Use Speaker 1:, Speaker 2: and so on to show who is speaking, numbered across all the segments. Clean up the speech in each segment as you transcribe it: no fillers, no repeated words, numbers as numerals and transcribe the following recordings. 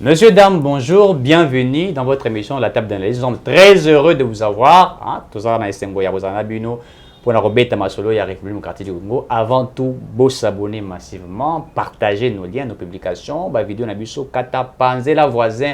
Speaker 1: Monsieur, dame, bonjour, bienvenue dans votre émission La Table d'analyse. Nous sommes très heureux de vous avoir. Tout ça, pour la Robeta Masolo et la République démocratique du Congo. Avant tout, vous s'abonner massivement, partager nos liens, nos publications, vidéo nabiso, kata panze la voisin,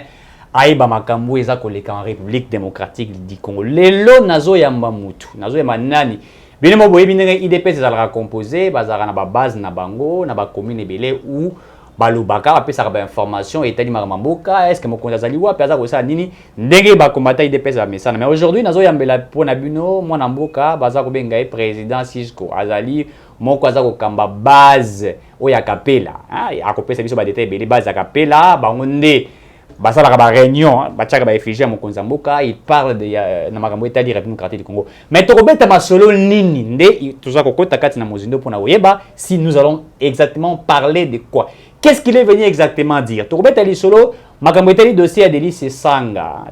Speaker 1: aïba makambo eza koleka en République démocratique du Congo. Lelo nazo yamba mutu, nazo yamba nani. Bine mo boye bine IDPS ezalaka composé, bazara na ba base na bango, na ba commune belé ou balubaka apesa ba information etali makamboka est-ce que mokonzi azali wapi aza kosala nini ndenge bakombata IDPS ba mesana. Mais aujourd'hui nazo yambela pona bino mwana mboka baza kobenga ye président Cisco azali moko aza kokamba base oya kapela akopesa biso ba détail belé base ya kapela bango nde basalaka ba réunion batiaka ba effigie mokonzi mboka. Il parle de na makambo etali République démocratique du Congo. Mais tokobeta masolo nini nde toza kokota kati na mozindo pona oyeba si nous allons exactement parler de quoi. Qu'est-ce qu'il est venu exactement dire? Tokobeta ali solo makambo etali dossier ya Délice Sanga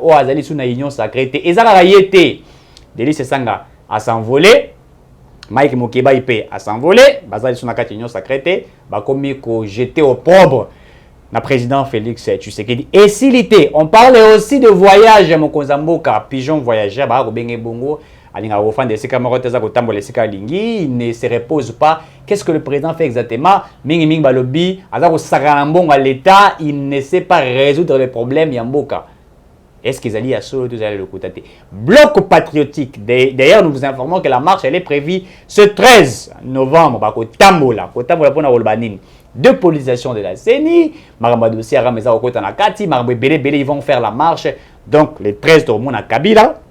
Speaker 1: o azali suna union sacrée te ezalaka yete Délice Sanga a s'envolé Mike Mokeba IP a s'envolé bazali suna kati union sacrée te bakomi ko jeter au pauvre na président Félix Tshisekedi. Et s'il était, on parle aussi de voyage à Mokonzamboka, pigeon voyageur, bah Robenge Bongo, alinga ofan de sika maroteza kotambo le sika lingi, il ne se repose pas. Qu'est-ce que le président fait exactement? Mingi mingi balobi, azako sakanambong à l'état, il ne sait pas résoudre les problèmes yamboka. Est-ce qu'ils allaient à solo tous aller le côté? Bloc patriotique. D'ailleurs, nous vous informons que la marche elle est prévue ce 13 novembre. Kotambola pour Olbanine. Deux politisations de la CENI. Marambadou Sierra Meza Okota Nakati. Marambé Bélé Bélé, ils vont faire la marche. Donc, le 13, tout le monde à Kabila.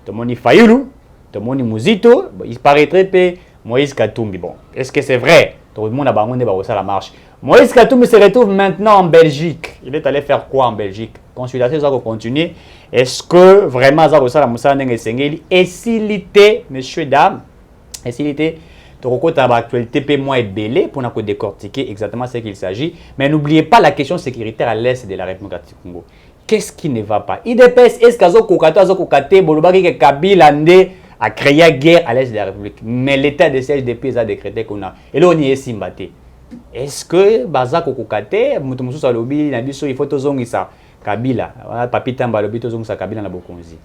Speaker 1: Tout le monde Fayoulou. Tout le monde Mouzito. Il paraîtrait que Moïse Katumbi. Bon, est-ce que c'est vrai? Tout le monde a bangoné la marche. Moïse Katumbi se retrouve maintenant en Belgique. Il est allé faire quoi en Belgique? Consultation, ça va continuer. Est-ce que vraiment ça va la Moussa Ndenge Sengeli? Et s'il était, messieurs, dames, et s'il était, l'actualité peut moins belé pour nous décortiquer exactement ce qu'il s'agit. Mais n'oubliez pas la question sécuritaire à l'est de la République du Congo. Qu'est-ce qui ne va pas? IDPS, est-ce que Kabila a créé la guerre à l'est de la République? Mais l'état de siège depuis a décrété qu'on a. Et là, on y est simbaté. Est-ce que Baza Kokokate, Moutoumoussou Salobi, Nabiso, il faut tout ça? Kabila, papi Tamba, le bito zong sa Kabila na bokonzi.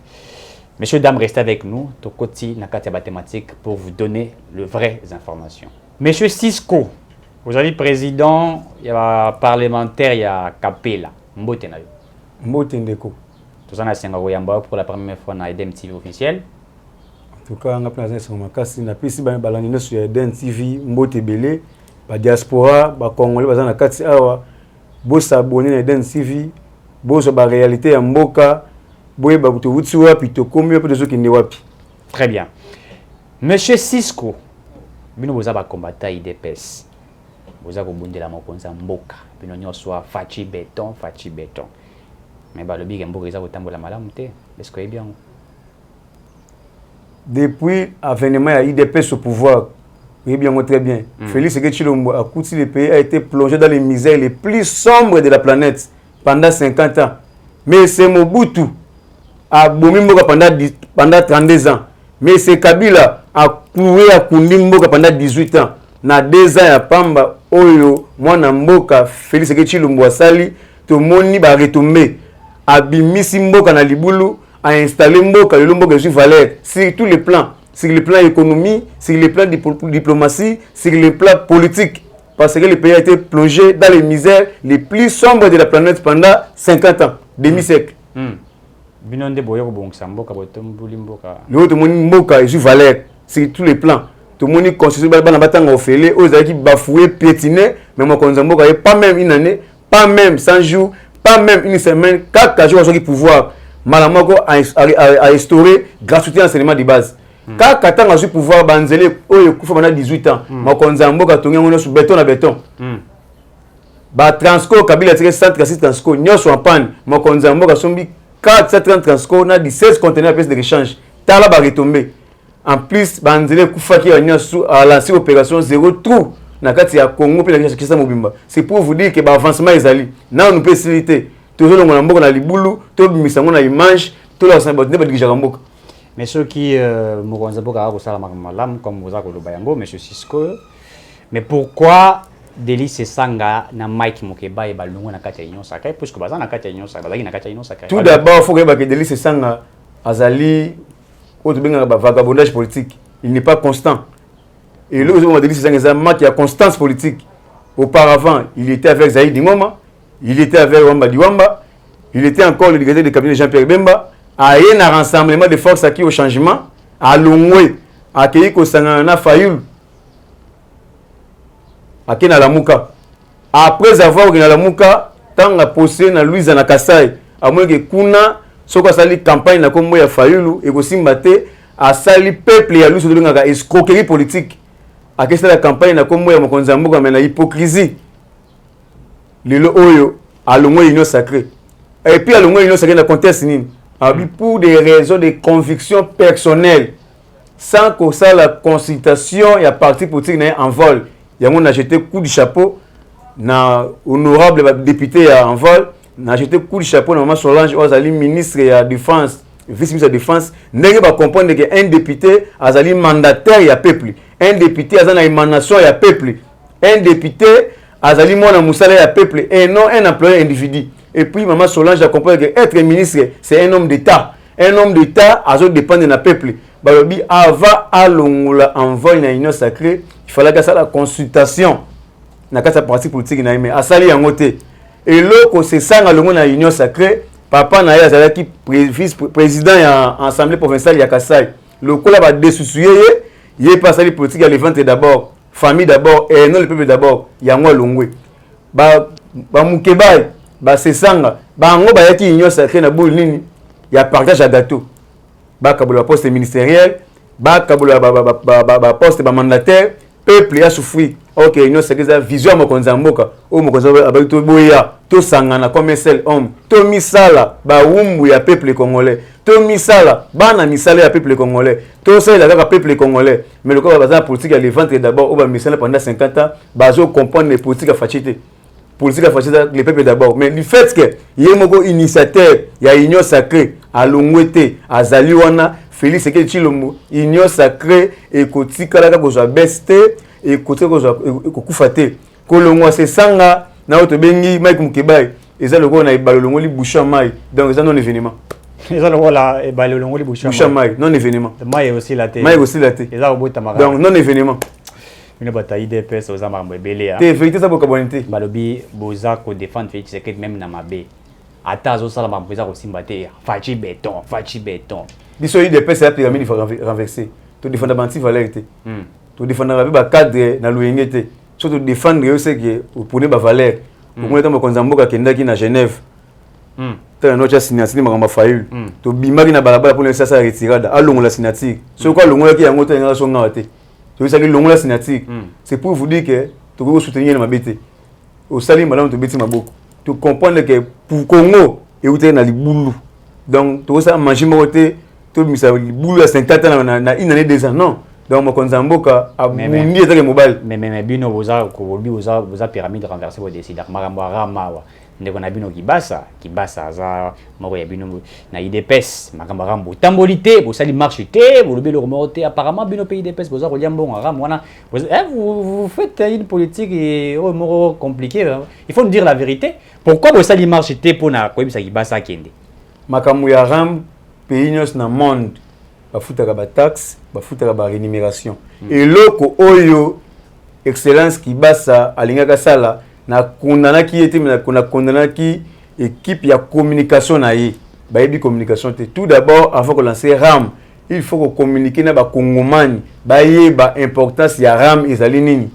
Speaker 1: Messieurs, dames, restez avec nous. Tokoti Nakati mathématiques pour vous donner les vraies informations. Monsieur Cisco, vous avez président, il y a parlementaire, il y a Kapela. Mbote na yo.
Speaker 2: Mbote ndeko.
Speaker 1: Tout ça na senga Yamba pour la première fois na EDM TV officiel.
Speaker 2: En tout cas, on a plein de makasi na pisi ba balangino sur EDM TV Mbote belé, ba diaspora, ba congolais bazana kati awa, bo s'abonner na EDM TV. Bozo ba réalité ya mboka boye ba kutuvuti wapi to komi wapi dezo kinde wapi.
Speaker 1: Très bien. Monsieur Cisco, bino boza ba combattant IDPS. Boza ko bundela mokonza mboka. Bino nyoso fachi béton. Mais ba lobi ke mboka eza ko tambola malamu te. Est-ce que est bien?
Speaker 2: Depuis avènement ya IDPS au pouvoir, oui bien très bien. Félix Tshisekedi a coûté le pays a été plongé dans les misères les plus sombres de la planète. Pendant 50 ans. Mais c'est Mobutu a bomi mboka pendant 32 ans. Mais c'est Kabila a couru à kundi mboka pendant 18 ans. Na 2 ans ya pamba oyo mwana mboka Félix Tshisekedi asali to moni ba retomber abimisi mboka na libulu a installé mboka le mboka sur valeur sur tous les plans, sur le plan économie, sur le plan diplomatie, sur le plan politique. Parce que le pays a été plongé dans les misères les plus sombres de la planète pendant 50 ans, demi-siècle.
Speaker 1: Binonde boyo bongsa mboka botombuli mboka.
Speaker 2: Le tout monde mboka est sur valeur sur tous les plans. Tout le monde constitue bana batanga ofélé, aux qui bafoué, piétiné, mais moi konza mboka pas même une année, pas même 100 jours, pas même une semaine, 4 jours qui pouvoir malamoko a instauré gratuité enseignement de base. Quand Katanga a su pouvoir banzeler oyo kufa pendant 18 ans, mokonza mboka tongi ngono sur béton na béton. Ba Transco Kabila tiré 136 Transco nyoso en panne, mokonza mboka sombi 430 Transco na 16 conteneurs pièces de rechange. Tala ba retomber. En plus banzeler kufa ki nyoso a lancé opération zéro trou na kati ya Congo pe na kisa mobimba. C'est pour vous dire que ba avancement ezali. Na nous peut faciliter. Toujours ngona mboka na libulu, to bimisango na image, to la samba ne ba digija mboka.
Speaker 1: Mais ceux qui m'ont dit que comme vous avez dit, M. Cisco, mais pourquoi Délice Sanga na Mike Mokeba et balungu na kati ya Union Sacrée puisque baza na kati ya Union Sacrée, bazaki na kati ya Union Sacrée.
Speaker 2: Tout d'abord, faut que Délice Sanga azali autre benga vagabondage politique. Il n'est pas constant. Et là, on Délice Sanga Zama qui a constance politique. Auparavant, il était avec Zaïd Ngoma, il était avec Wamba Diwamba, il était encore le directeur du cabinet Jean-Pierre Bemba. À un rassemblement de forces acquis au changement, à Longwe, à Keiko Sangana Fayoul, à Kenalamuka. Après avoir Kenalamuka, tant a posé na Louise Nakasai, à moins que Kuna, ce qu'on sali campagne na comme ya Fayoulou, et aussi Maté, à sali peuple ya Louise de escroquerie politique. À que la campagne na comme ya Mokonzamboka, mais la hypocrisie. Lilo Oyo, à Longwe Union Sacrée. Et puis à Longwe Union Sacrée, na conteste nini. Pour des raisons de conviction personnelle, sans que ça la consultation, il y a parti politique en vol. Il y a acheté coup de chapeau, na honorable député en vol, na acheté coup de chapeau na maman Solange Ozali ministre de la défense, vice-ministre de la défense, n'est pas comprendre que un député azali mandataire ya peuple, un député azana émanation ya peuple, un député azali mona musala ya peuple et non un employé individu. Et puis maman Solange a compris que être ministre c'est un homme d'État. Un homme d'État a dépend de la peuple. Balobi avant à l'ongula envoi na Union Sacrée, il fallait que ça la consultation na kata parti politique na mais asali yango te. Et loko c'est ça na longo na Union Sacrée, papa na ya qui vice président ya assemblée provinciale ya Kasai. Lokola ba dessoucier yé pas sali politique à l'évente d'abord, famille d'abord et non le peuple d'abord. Yango longwe. Ba mukebai ba sesanga ba ngo ba yaki Union Sacrée na boule nini ya partage à gâteau ba kabula poste ministériel ba kabula ba poste ba mandataire peuple a souffri. OK, Union Sacrée vision mokonza mboka o mokonza ba to boya to sangana comme seul homme to misala ba wumbu ya peuple congolais to misala bana misala ya peuple congolais to sala ka peuple congolais mais le corps bazan politique à l'évente d'abord o ba misala pendant 50 ans bazo comprendre les politiques à fachité. Politique à faire les peuples d'abord. Mais du fait que il y a un initiateur, il y a Union Sacrée, à Longwete, à Zaliwana, Félix Sekedi Chilombo, Union Sacrée, et Koti Kalaka Kozo Beste, et Koti Kozo Kufate. Kolongwa se sanga, na oto bengi, Mike Mukebai, et ça le go na ibalolongo li boucha mai. Donc ça non événement.
Speaker 1: Et ça le go la ibalolongo li boucha
Speaker 2: mai, non événement.
Speaker 1: Mai aussi la té.
Speaker 2: Mai aussi la té.
Speaker 1: Et ça au bout tamara.
Speaker 2: Donc non événement.
Speaker 1: Une bataille IDPS aux amambres belé.
Speaker 2: T'es vérité ça pour kabonité.
Speaker 1: Balobi boza ko défendre Félix Sekedi même na mabe. Ata zo sala mambreza ko simbate fachi béton. Biso
Speaker 2: IDPS c'est la pyramide il faut renverser. To défendre banti valeur té. To défendre ba cadre na loyengete. Surtout défendre c'est que vous prenez ba valeur. Pour moi tant konzamboka kendaki na Genève. Tant nocha signature makamba Fayoul. To bimaki na balabala pour laisser ça retirada. Alongo la signature. Ce quoi longo ki yango to ngala so ngate. C'est longo la signature. C'est pour vous dire que tu peux soutenir le mabete. Au sali madame tu beti maboko. Tu comprends que pour Congo et où tu es dans les boulou. Donc tu ça manger moté, tu misa boulou à 50 ans na une année 2 ans non. Donc mon konzamboka a mundi etake mobile.
Speaker 1: Mais bino boza ko boza pyramide renversée pour décider. Marambo ramawa. Ndeko na bino kibasa za moko ya bino na IDPS makambo rambo tambolité bo sali marche té bo lobi le remonter apparemment bino pays IDPS boza ko liambo ram wana vous faites une politique au moro compliqué. Il faut nous dire la vérité. Pourquoi bo sali marche té pona ko bisa kibasa kende
Speaker 2: makambo ya ram pays nyos na monde ba futaka ba taxe ba futaka ba rémunération et loko oyo excellence kibasa alingaka sala na kondana ki était na kondana ki équipe ya communication na ye ba yebi communication te tout d'abord avant de lancer RAM il faut que communiquer na ba kongomani ba yeba importance ya RAM ezali nini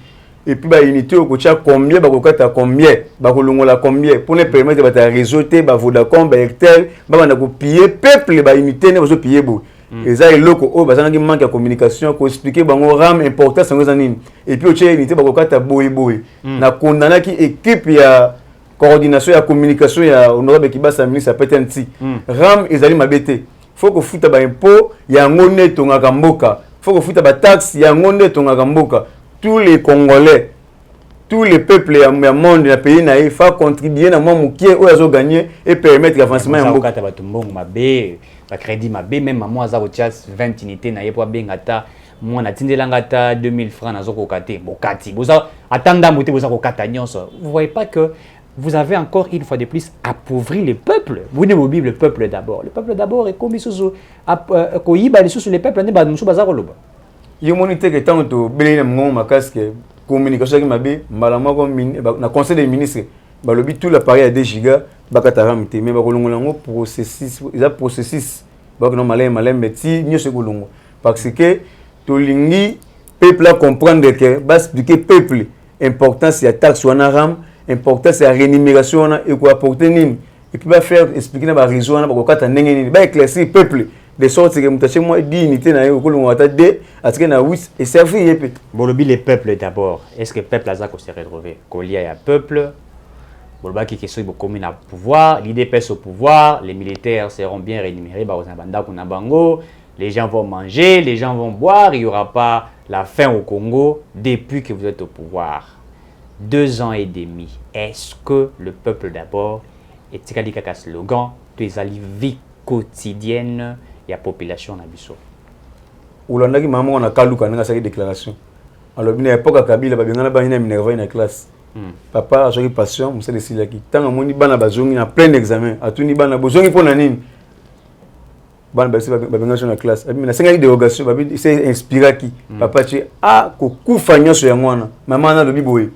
Speaker 2: et puis ba unité au kocha combien ba kokata combien ba kolongola combien pour ne permettre ba ta réseau te ba Vodacom ba Airtel ba na ko piller peuple ba unité ne ba so piller bo et ça est loko o ba sangi manque de communication ko expliquer bango RAM importance ngo nini et puis au tché unité ba kokata boy na kondana ki équipe ya coordination ya communication ya honorable Kibasa ministre PTNT RAM ezali mabete faut que futa ba impôt ya ngone tonga mboka faut que futa ba taxe ya ngone tonga mboka tous les Congolais tous les peuples ya monde na pays na il faut contribuer na moi mukie o azo gagner et permettre l'avancement ya mboka
Speaker 1: ba tumbongo mabe ba crédit mabe même moi za rotias 20 unités na ye po bengata moi na tindelanga ta 2000 francs nazo kokate bokati boza atanda muté boza kokata nyonso. Vous voyez pas que vous avez encore une fois de plus appauvri le peuple. Vous ne Bible le peuple d'abord. Le peuple d'abord est comme sous koyiba sous les peuples ne ba musu bazaro loba.
Speaker 2: Yo monité que tant to belina ngoma casque communication qui mabe mbala moko na conseil des ministres balobi tout l'appareil à 2 gigas bakatara mité mais bakolongola ngo processus ils a processus bakona malem beti nyo se kolongo parce que tolingi peuple à comprendre que ba expliquer peuple importance ya taxe wana ram importance ya rémunération wana et quoi apporter nini et puis ba faire expliquer na ba raison wana bakokata ndenge nini ba éclaircir peuple de sorte que mutache moi dignité na yo kolongo ata de atike na 8 et servir yepé
Speaker 1: bolobi les peuples d'abord. Est-ce que peuple azako se retrouver kolia ya peuple boloba qui question bo commune à pouvoir l'idée pèse au pouvoir les militaires seront bien rémunérés ba ozabanda kuna bango les gens vont manger les gens vont boire il y aura pas la faim au Congo depuis que vous êtes au pouvoir 2 ans et demi. Est-ce que le peuple d'abord est tikali kaka slogan tu es vie quotidienne ya population na biso
Speaker 2: ulandaki mama on a kaluka nga sa déclaration alors bien époque Kabila ba bengana ba ina minerva na classe papa a joki passion monsieur de silaki tanga moni bana bazongi na plein examen atuni bana bozongi pona nini bana ba bengana na classe abi na senga dérogation ba bi c'est inspiré qui papa ti a ko kufa nyoso ya ngwana mama na lobi boye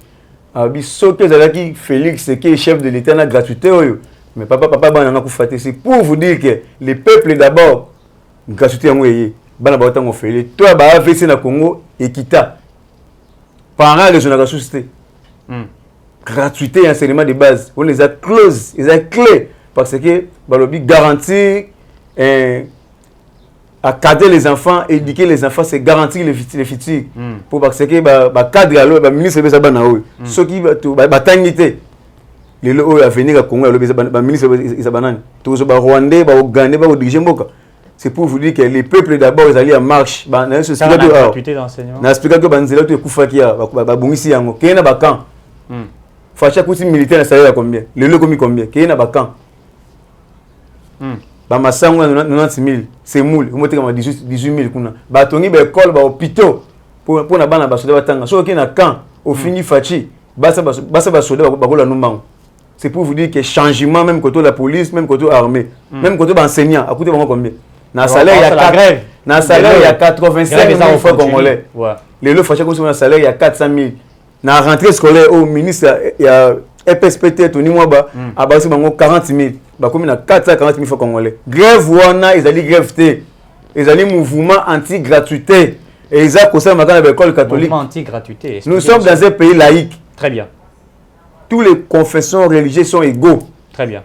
Speaker 2: abi soke zalaki Félix qui est chef de l'état na gratuité oyo mais papa bana na kufa c'est pour vous dire que les peuples d'abord gratuité yango yé bana ba tango félé toi ba AVC na Congo équita parents les zones société gratuité et enseignement de base on les a clause les a clés parce que balobi garantir accader les enfants éduquer les enfants c'est garantir les futurs pour parce que ba cadre alors ba ministre beza bana oyo ceux qui ba tangité les lois à venir à Congo le ba ministre ils abanani tous ba rwandais ba ougandais ba diriger mboka. C'est pour vous dire que les peuples d'abord ils allaient en marche ba na expliquer que gratuité d'enseignement na expliquer que banzela to ekufaki ya ba bongisi yango kena ba camp facha kuti militaire na salaire combien le lo komi combien kena ba camp ba masango 90000 c'est moule vous monter comme 18000 kuna ba tongi ba école ba hôpitaux pour na bana ba soda batanga so kena camp au fini fachi basa ba soda ba kola numbango. C'est pour vous dire que changement même côté la police même côté armée même côté enseignant à coûter vraiment combien na salaire il y a 4 na salaire il y a 85 000 francs congolais les lots fâché comme na salaire il y a 400 000 na rentrée scolaire au ministre il y a EPSPT Tony Mwaba a basé bango 40 000 ba comme na 440 000 francs congolais grève wana ils allaient grève té ils allaient mouvement anti gratuité et ils a conseillé makana ba école catholique
Speaker 1: mouvement anti gratuité.
Speaker 2: Nous sommes dans un pays laïque.
Speaker 1: Très bien.
Speaker 2: Tous les confessions religieuses sont égaux.
Speaker 1: Très bien.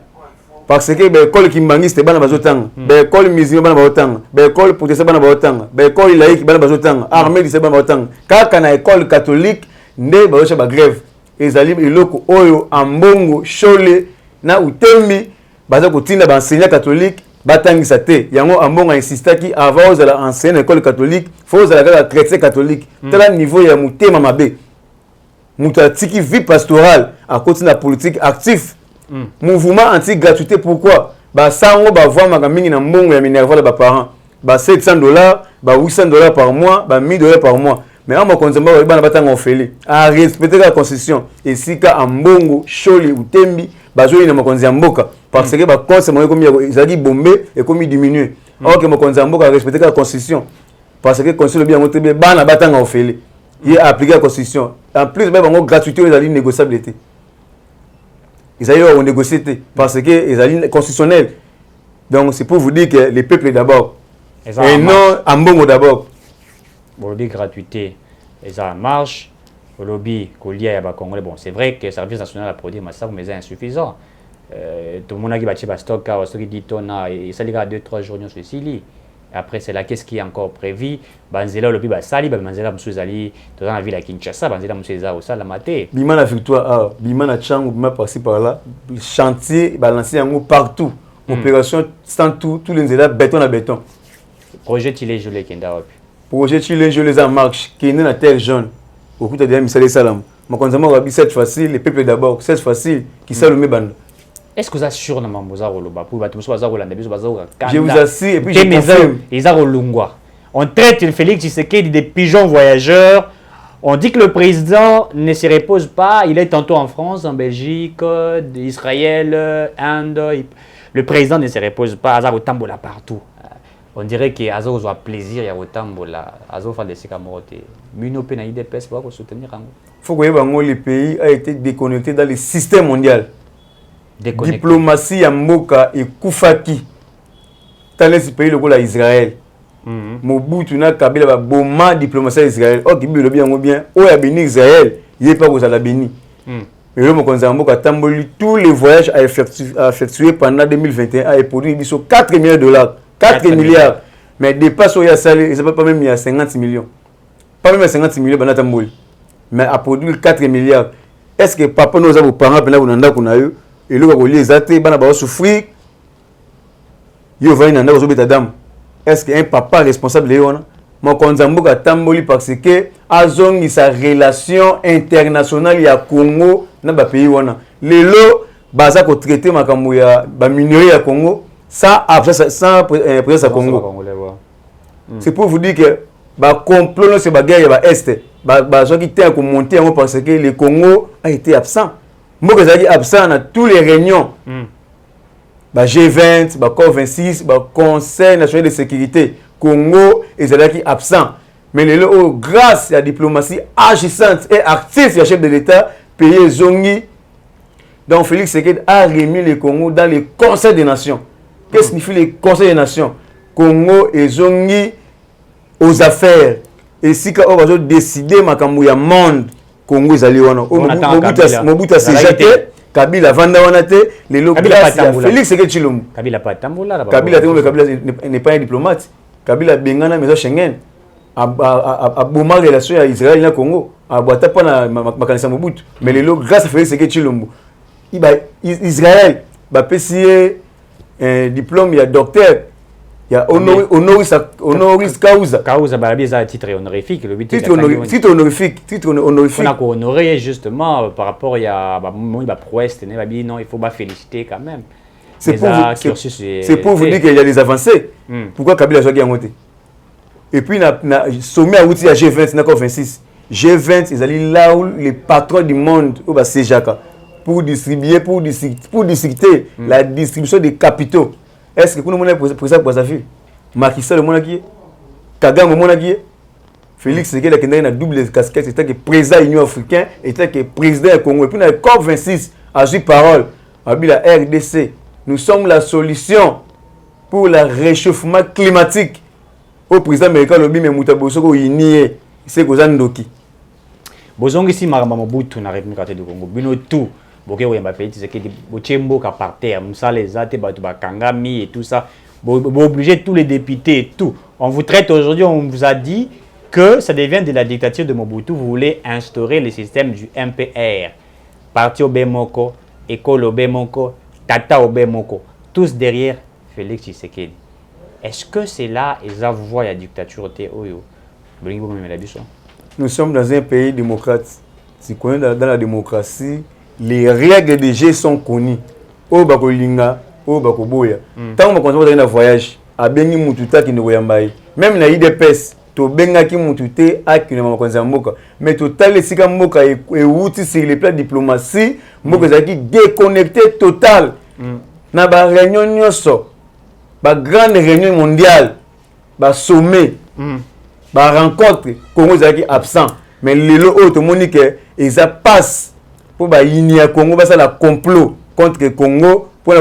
Speaker 2: Parce que l'école kimbangiste bana bazotanga, l'école musulmane bana bazotanga, l'école protestante bana bazotanga, l'école laïque bana bazotanga, armée bana bazotanga. Kaka na école catholique nde bazocha ba grève. Ezali eloko oyo ambongo chole na utembi baza kotinda ba enseignant catholique batangisa te. Yango ambongo insistaki avant aux la enseignant école catholique, faut aux la traité catholique. Tel niveau ya mutema mabe. Moutatiki vie pastorale à côté de la politique actif. Mouvement anti-gratuité, pourquoi? Bah ça on va voir ma mingi na mbongo ya minerva les parents. Bah $700, bah $800 par mois, bah $1000 par mois. Mais on va consommer les bana batanga ofeli. À respecter la constitution. Et si ka ambongo choli ou tembi, bah joli na makonzi mboka parce que bah consommer comme ils a dit bomber et comme diminuer. Or que makonzi mboka respecter la constitution. Parce que constitution bien monter bana batanga ofeli. Il a appliqué la constitution. En plus, même en gratuité, ils allaient négociabilité. Ils allaient négocier parce que ils allaient constitutionnel. Donc c'est pour vous dire que les peuples d'abord et non en bongo d'abord.
Speaker 1: Bon, dit gratuité, ils ont en marche. Le lobby collier à Congolais. Bon, c'est vrai que le service national a produit, mais ça, mais c'est insuffisant. Tout le monde a dit que stock, qui dit tonne, et ça, les gars, 2-3 jours, sur Sili. Après, c'est là, qu'est-ce qui est encore prévu? Banzela, le lobby, Sali, Banzela, M. Zali, dans la ville à Kinshasa, Banzela, M. Zao, ça, la maté.
Speaker 2: Bima la victoire, Bima la Tchang, Bima passé par là, chantier, balancé en haut partout. Opération, sans tout, tous les élèves, béton à béton.
Speaker 1: Projet Chile, je l'ai, Kenda,
Speaker 2: projet Chile, je les en marche, qui est né dans la terre jaune. Au coup de la Misale Salam. Ma consomment, cette fois-ci, les peuples d'abord, cette fois-ci, qui s'allument mes bandes.
Speaker 1: Est-ce que vous êtes sûr que vous avez
Speaker 2: je vous assure et puis je confirme.
Speaker 1: Ils ont Lungwa. On traite Félix Tshisekedi des pigeons voyageurs. On dit que le président ne se repose pas. Il est tantôt en France, en Belgique, Israël, Inde. Le président ne se repose pas. Aza Otambola partout. On dirait que Aza a plaisir à Otambola. Aza fait des sécamotes. Mino Pena IDPS pour soutenir.
Speaker 2: Il faut que le pays a été déconnecté dans le système mondial. Diplomatie à Mboka et Koufaki. Dans ce pays, le Israël. Mobutu na Kabila ba boma diplomatie Israël. Oh Kabila bien bien. Oh ya béni Israël. Il est pas aux la béni. Mais le Mokonzambo a tamboli tous les voyages à effectuer pendant 2021 a produit 4 milliards de dollars. 4 milliards. Mais dépasse au ya salé, ça pas même il y a 50 millions. Pas même 50 millions pendant tamboli. Mais a produit 4 milliards. Est-ce que papa nous a vos parents pendant qu'on anda qu'on a eu et le va les até bana ba souffrir. Yo va inanda aux bêta dame. Est-ce qu'un papa responsable est là? Mon konzambo ka tamboli parce que azongi sa relation internationale ya Congo na ba pays wana. Lelo baza ko traiter makambo ya ba minerai ya Congo sans présence à Congo. C'est pour vous dire que ba complot c'est ba guerre ya ba est. Ba zo ki te ko monter parce que le Congo a été absent. Moko zaki absent dans tous les réunions. Bah G20, bah COP26, bah Conseil national de sécurité, Congo et qui absent. Mais grâce à la diplomatie agissante et active du chef de l'État, pays Zongi, donc Félix Tshisekedi a remis le Congo dans le Conseil des Nations. Qu'est-ce que signifie le Conseil des Nations? Congo et Zongi aux affaires. Et si on va décider makambo ya monde, Congo est allé Mobutu s'est jeté. Kabila vanda wanate les Félix Tshisekedi Tshilombo.
Speaker 1: Kabila pas tamboula.
Speaker 2: Kabila n'est pas un diplomate. Kabila bengana maison Schengen. A boma relation à Israël et Congo. A boita pas na makanisa Mobutu. Mais les grâce à Félix Tshisekedi Tshilombo. Israël ba pesier un diplôme, il y a docteur, il y a honoris causa.
Speaker 1: Causa balabi ça titre honorifique, le
Speaker 2: titre honorifique.
Speaker 1: On a honoré justement par rapport à la prouesse, non, il faut féliciter quand même.
Speaker 2: C'est pour vous dire qu'il y a des avancées. Pourquoi Kabila soit gagné? Et puis na sommet à outil à G20 na COP26. G20 ils allaient là où les patrons du monde au bas Jacques pour distribuer pour discuter la distribution des capitaux. Est-ce que nous avons pour ça pour ça fait Macky Sall le monde qui Kagame le monde qui Félix Tshisekedi qui a une double casquette, c'était que président de l'Union africaine et était que président du Congo. Et puis dans la COP26 a eu parole à la RDC. Nous sommes la solution pour le réchauffement climatique. Au président américain le bim Mutaboso ko inie c'est ko zandoki.
Speaker 1: Bozongi si marama Mobutu na République du Congo. Bino tout boke oyamba Félix Tshisekedi bochembo ka par terre, musala ezate batu bakangami et tout ça. Obligé tous les députés et tout. On vous traite aujourd'hui, on vous a dit que ça devient de la dictature de Mobutu. Vous voulez instaurer le système du MPR. Parti Obemoko, École Obemoko, Tata Obemoko. Tous derrière Félix Tshisekedi. Est-ce que c'est là, et ça vous voit la dictature Oyo?
Speaker 2: Nous sommes dans un pays démocrate. Si on est dans la démocratie, les règles de jeu sont connues. Obakolinga. Boya. Tant qu'on va dans un voyage, à Bengi Mututa qui nous voyait. Même na IDPS, to benga ki Mutute a qui ne m'a konzamboka. Mais total les sika mboka et outil sur les plans diplomatie, mboka zaki déconnecté total. Na ba réunion nyoso, ba grande réunion mondiale, ba sommet, ba rencontre, Congo zaki absent. Mais lelo auto monique ils passe pour ba inia Congo ba ça la complot contre Congo. Pour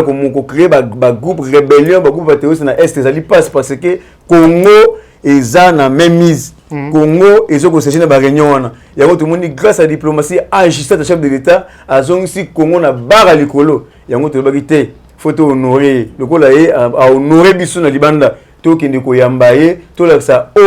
Speaker 2: créer un groupe rébellion, un groupe terroriste dans l'Est, ça passe parce que Congo est dans la même mise. Congo est dans la réunion. Il y a tout le monde grâce à la diplomatie agissante de chef de l'État, à si Congo na barre à l'écolo. Il y a tout le monde qui faut honorer. Le Congo a honoré Bissou na Libanda. Tout qui est koyambaye, tout la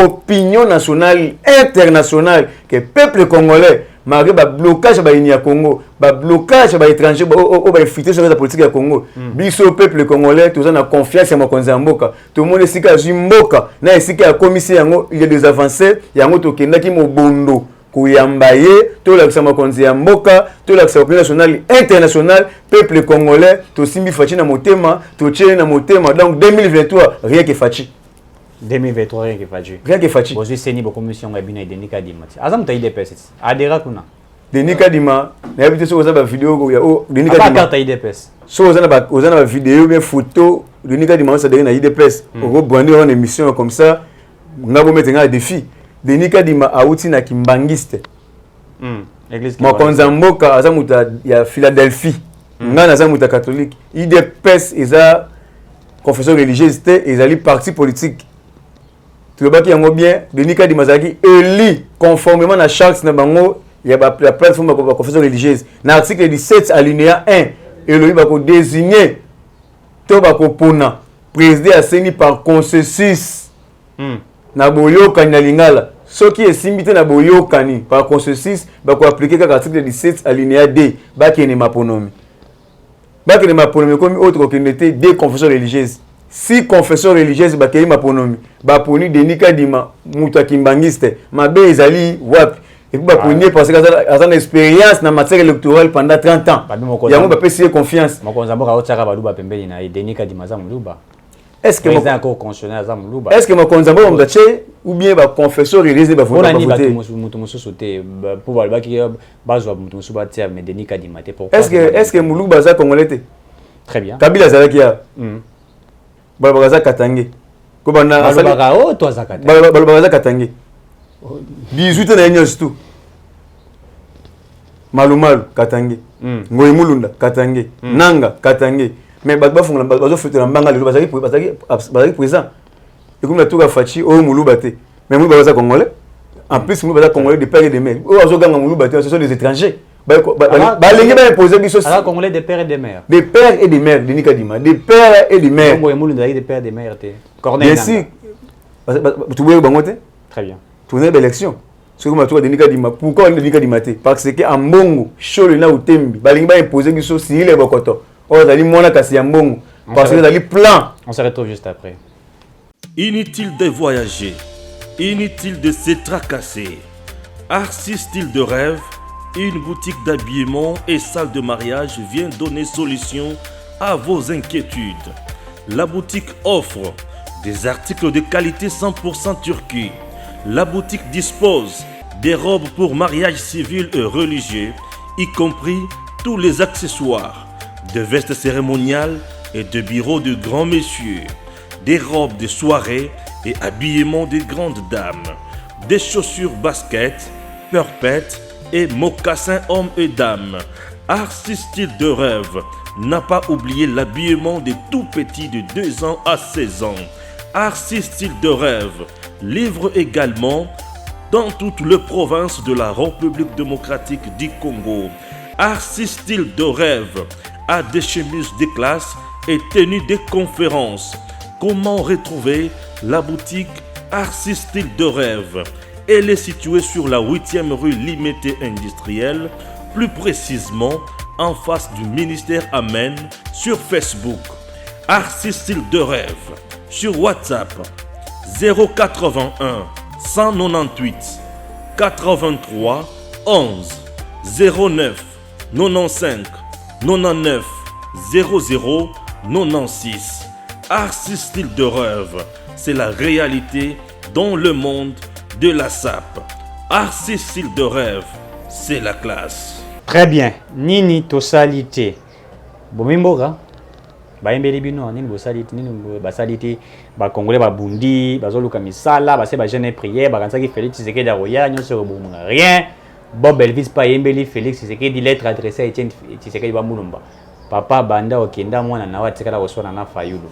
Speaker 2: opinion nationale, internationale, que le peuple congolais. Malgré le blocage de Congo, le blocage des étrangers, le fuité sur la politique du Congo. Biso peuple congolais, tout le monde a confiance en Mokonzamboka. Tout le monde est ici Mboka. Na ici à commission, il y a des avancées. Il y a un autre qui est Mobondo. Kouyambaye, tout le Mokonzamboka, tout l'opinion nationale, internationale, peuple congolais, tout Simbi Fachi na motema, tout Tché na motema. Donc 2023, rien que Fachi.
Speaker 1: 2023 rien que Fachi.
Speaker 2: Rien que Fachi.
Speaker 1: Vous avez beaucoup de missions avec Denis Kadima. Azam taï DPS. Adera kuna.
Speaker 2: Denis Kadima, n'a pas été sur vidéo il y a Denis
Speaker 1: Kadima. Pas carte DPS.
Speaker 2: So aux vidéo mais photo Denis Kadima ça derrière IDPS. On brandé une émission comme ça. On a beau mettre un défi. Denis Kadima a outil na kimbangiste.
Speaker 1: Église qui.
Speaker 2: Makonza mboka azamuta ya Philadelphie. Ngana azamuta catholique. IDPS eza confession religieuse et ezali parti politique. Tu vois qu'il y a bien Denis Kadima zaki élu conformément à charte na bango il y a la plateforme de la confession religieuse. Dans l'article 17 alinéa 1 et le va désigner to ba ko pona président aseni par consensus. Na boyoka na lingala. Ce qui est simité na boyoka ni par consensus ba ko appliquer l'article 17 alinéa 2 ba ki ne maponomi. Ba ki ne maponomi comme autre que n'était des confessions religieuses. Si confession religieuse ba ki maponomi ba poni Denis Kadima muta kimbangiste mabe ezali wapi et puis ba poni parce que ça une expérience na matière électorale pendant 30 ans. Il y a mon ba payer confiance.
Speaker 1: Makonza mboka otaka baluba pembeni na Denis Kadima za muluba.
Speaker 2: Est-ce que
Speaker 1: président encore constitutionnel za muluba?
Speaker 2: Est-ce que Makonza mboka mdache ou bien ba confession religieuse ba voter?
Speaker 1: Mutu mususu te pour ba ki bazwa mutu mususu ba tia mais Denis Kadima te pourquoi?
Speaker 2: Est-ce que muluba za congolais te?
Speaker 1: Très bien.
Speaker 2: Kabila zalaki ya. Balbaza Katange. Kobana
Speaker 1: Balbaza o toi za Katange.
Speaker 2: Balbaza Katange. 18 na nyos tout. Malumalu Katange. Ngoy Mulunda Katange. Nanga Katange. Mais ba fungula bazo fetela mbanga lelo bazaki présent. Et comme la tour Fachi o Muluba te. Mais Muluba za congolais. En plus Muluba za congolais de père et de mère. O azo ganga Muluba te ce sont des étrangers. Ba lingi ba imposer biso.
Speaker 1: Alors congolais de père et de mère.
Speaker 2: Des pères et des mères Denis Kadima. Des pères et des mères.
Speaker 1: Ngoy Mulunda des pères et des mères te. Corneille.
Speaker 2: Bien sûr. Tu vois bango te?
Speaker 1: Très bien.
Speaker 2: Tourner d'élection. Ce que matoua Denis Kadima. Pourquoi Denis Kadima te? Parce que en Mbongo, chole na utembi. Ba lingi ba imposer biso si il est bokoto. Oh dali mona kasi ya Mbongo. Parce que dali plan.
Speaker 1: On se retrouve juste après.
Speaker 3: Inutile de voyager, inutile de se tracasser. Arcis Style de Rêve, une boutique d'habillement et salle de mariage vient donner solution à vos inquiétudes. La boutique offre des articles de qualité 100% turquie. La boutique dispose des robes pour mariage civil et religieux, y compris tous les accessoires, de vestes cérémoniales et de bureaux de grands messieurs, des robes de soirée et habillement de grandes dames, des chaussures basket, perpètes et mocassins hommes et dames. Arcis Style de Rêve n'a pas oublié l'habillement des tout petits de 2 ans à 16 ans. Arcis Style de Rêve livre également dans toutes les provinces de la République démocratique du Congo. Arcis Style de Rêve a des chemises de classe et tenues de conférences. Comment retrouver la boutique Arcis Style de Rêve? Elle est située sur la 8e rue Limité Industrielle, plus précisément en face du ministère Amen sur Facebook. Arcis Style de Rêve sur WhatsApp 081 198 83 11 09 95 99 00 96. Arcis Style de Rêve, c'est la réalité dans le monde de la SAP. Arcis Style de Rêve, c'est la classe.
Speaker 1: Très bien. Nini tosalité. Bomimboka. Bayembeli bino nini bosalite nini basalite ba congolais ba bundi bazoluka misala ba se ba jeune prière ba kanzaki Félix Tshisekedi aroya nyonso bomunga rien. Bob Elvis pa yembeli Félix Tshisekedi lettre adressée à Etienne Tshisekedi ba mulumba. Papa banda okenda mwana na watikala koswana na Fayulu.